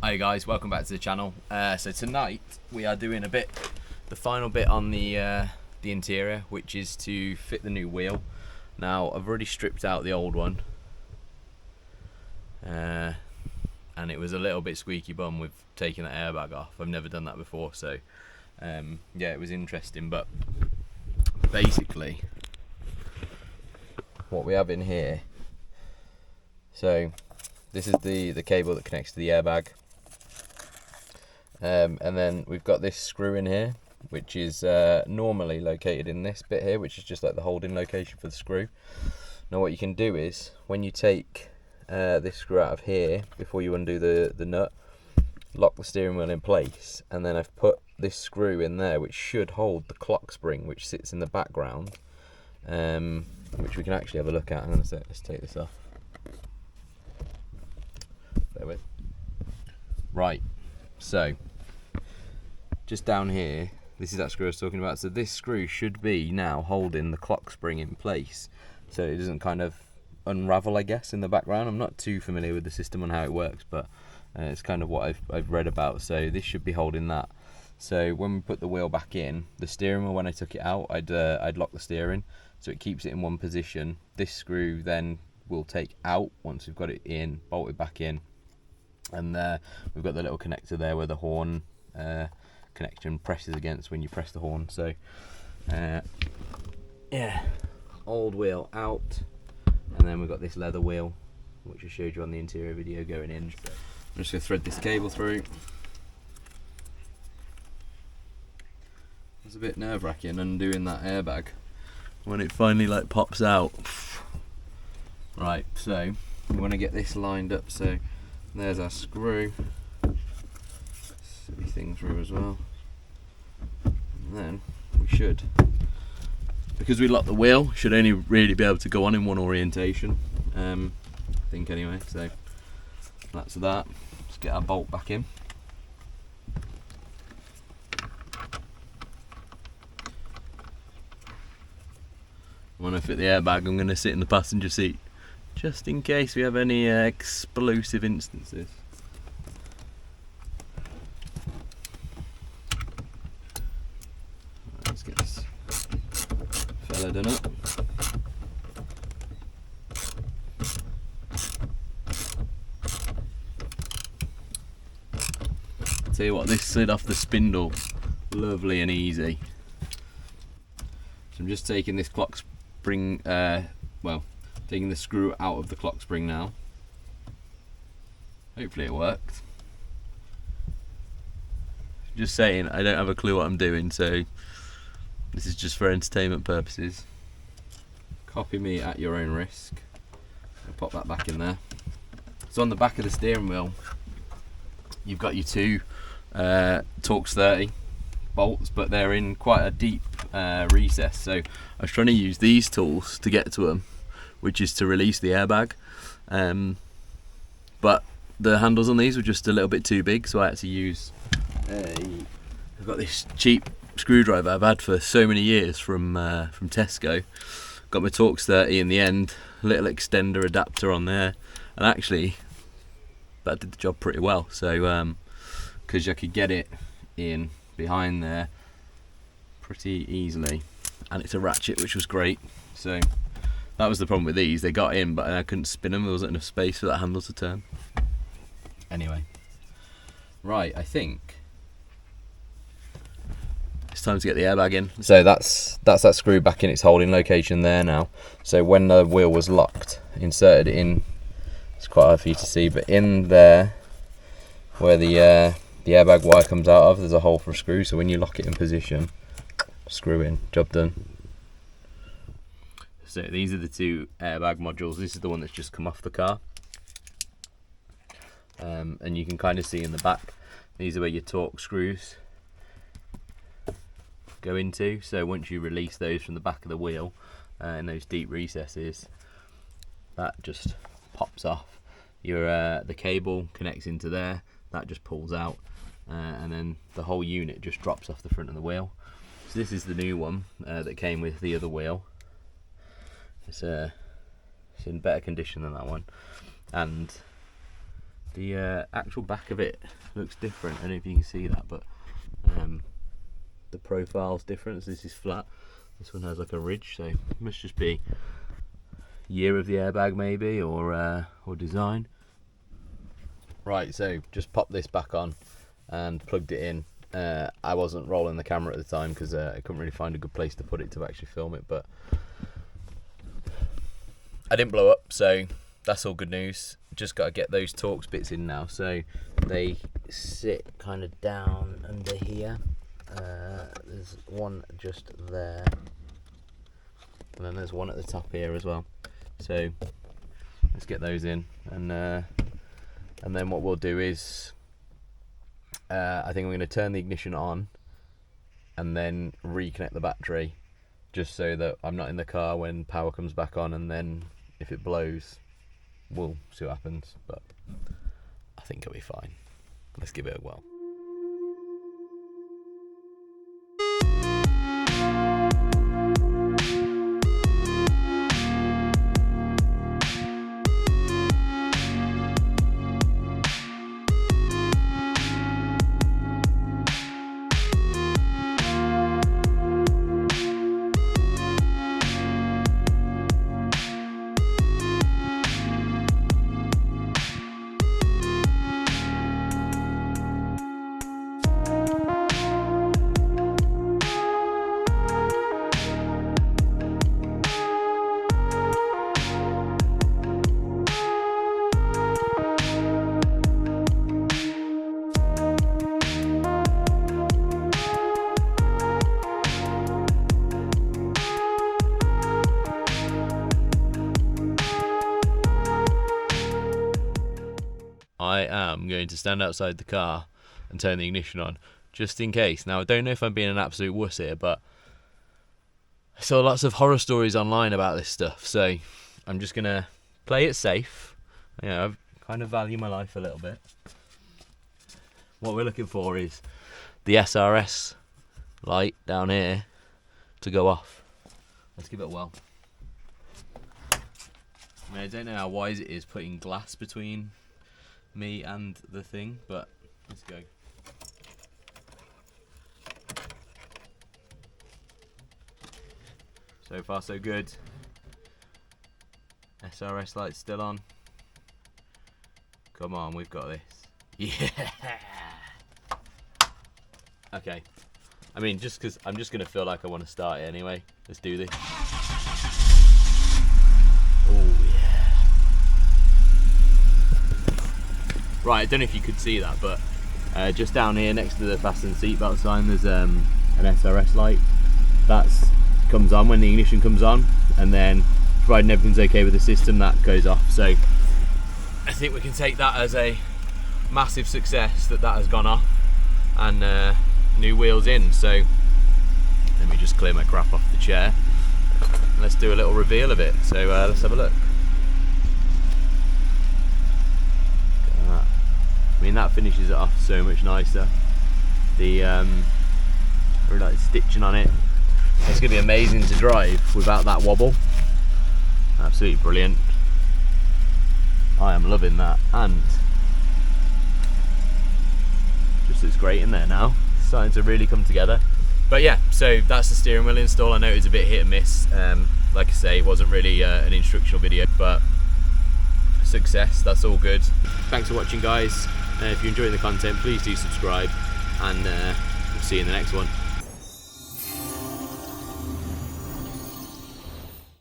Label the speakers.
Speaker 1: Hi guys, welcome back to the channel. So tonight we are doing the final bit on the interior, which is to fit the new wheel. Now I've already stripped out the old one, and it was a little bit squeaky bum with taking that airbag off. I've never done that before, so yeah, it was interesting. But basically, what we have in here, so this is the cable that connects to the airbag. And then we've got this screw in here, which is normally located in this bit here, which is just like the holding location for the screw. Now what you can do is, when you take this screw out of here, before you undo the nut, lock the steering wheel in place, and then I've put this screw in there, which should hold the clock spring, which sits in the background, which we can actually have a look at. Hang on a sec, let's take this off. Bear with. Right, so just down here, this is that screw I was talking about. So this screw should be now holding the clock spring in place, so it doesn't kind of unravel, I guess, in the background. I'm not too familiar with the system on how it works, but it's kind of what I've read about. So this should be holding that. So when we put the wheel back in, the steering wheel, when I took it out, I'd lock the steering, so it keeps it in one position. This screw then will take out once we've got it in, bolt it back in, and we've got the little connector there where the horn connection presses against when you press the horn. So yeah, old wheel out, and then we've got this leather wheel, which I showed you on the interior video going in. I'm just going to thread this cable through. It's a bit nerve-wracking undoing that airbag when it finally like pops out. Right, so we want to get this lined up. So there's our screw. Silly thing through as well. And then we should, because we locked the wheel, should only really be able to go on in one orientation. I think anyway. So that's that. Let's get our bolt back in. When I fit the airbag, I'm going to sit in the passenger seat, just in case we have any explosive instances. Let's get this fella done up. Tell you what, this slid off the spindle lovely and easy. So I'm just taking this clock spring, taking the screw out of the clock spring now. Hopefully it worked. Just saying, I don't have a clue what I'm doing, so this is just for entertainment purposes. Copy me at your own risk. I'll pop that back in there. So on the back of the steering wheel, you've got your two Torx 30 bolts, but they're in quite a deep recess. So I was trying to use these tools to get to them, which is to release the airbag. But the handles on these were just a little bit too big, so I had to use I've got this cheap screwdriver I've had for so many years from Tesco. Got my Torx 30 in the end, a little extender adapter on there, and actually that did the job pretty well. So because I could get it in behind there pretty easily, and it's a ratchet, which was great. So that was the problem with these, they got in but I couldn't spin them, there wasn't enough space for that handle to turn. Anyway, right, I think it's time to get the airbag in. So that's that screw back in its holding location there now. So when the wheel was locked, inserted it in, it's quite hard for you to see, but in there where the airbag wire comes out of, there's a hole for a screw. So when you lock it in position, screw in, job done. So these are the two airbag modules. This is the one that's just come off the car, and you can kind of see in the back, these are where your Torx screws go into. So once you release those from the back of the wheel in those deep recesses, that just pops off. The cable connects into there, that just pulls out, and then the whole unit just drops off the front of the wheel. So this is the new one that came with the other wheel. It's in better condition than that one, and The actual back of it looks different. I don't know if you can see that, but the profile's different. So this is flat. This one has like a ridge, so it must just be year of the airbag maybe, or design. Right, so just popped this back on and plugged it in. I wasn't rolling the camera at the time because I couldn't really find a good place to put it to actually film it, but I didn't blow up, so that's all good news. Just got to get those Torx bits in now. So they sit kind of down under here. There's one just there, and then there's one at the top here as well. So let's get those in, and then what we'll do is I think I'm going to turn the ignition on and then reconnect the battery, just so that I'm not in the car when power comes back on, and then if it blows, we'll see what happens, but I think it'll be fine. Let's give it a whirl. I am going to stand outside the car and turn the ignition on, just in case. Now, I don't know if I'm being an absolute wuss here, but I saw lots of horror stories online about this stuff, so I'm just going to play it safe. You know, I kind of value my life a little bit. What we're looking for is the SRS light down here to go off. Let's give it a whirl. I mean, I don't know how wise it is putting glass between me and the thing, but let's go. So far so good. SRS light's still on. Come on, we've got this. Yeah. Okay. I mean, just because I'm just gonna feel like I want to start it anyway. Let's do this. Right, I don't know if you could see that, but just down here next to the fasten seatbelt sign, there's an SRS light. That comes on when the ignition comes on, and then providing everything's okay with the system, that goes off. So I think we can take that as a massive success that has gone off, and new wheels in. So let me just clear my crap off the chair. Let's do a little reveal of it. So let's have a look. I mean, that finishes it off so much nicer. The really like stitching on it. It's going to be amazing to drive without that wobble. Absolutely brilliant. I am loving that, and just looks great in there now. It's starting to really come together. But yeah, so that's the steering wheel install. I know it was a bit hit and miss. Like I say, it wasn't really an instructional video, but success, that's all good. Thanks for watching, guys. If you're enjoying the content, please do subscribe, and we'll see you in the next one.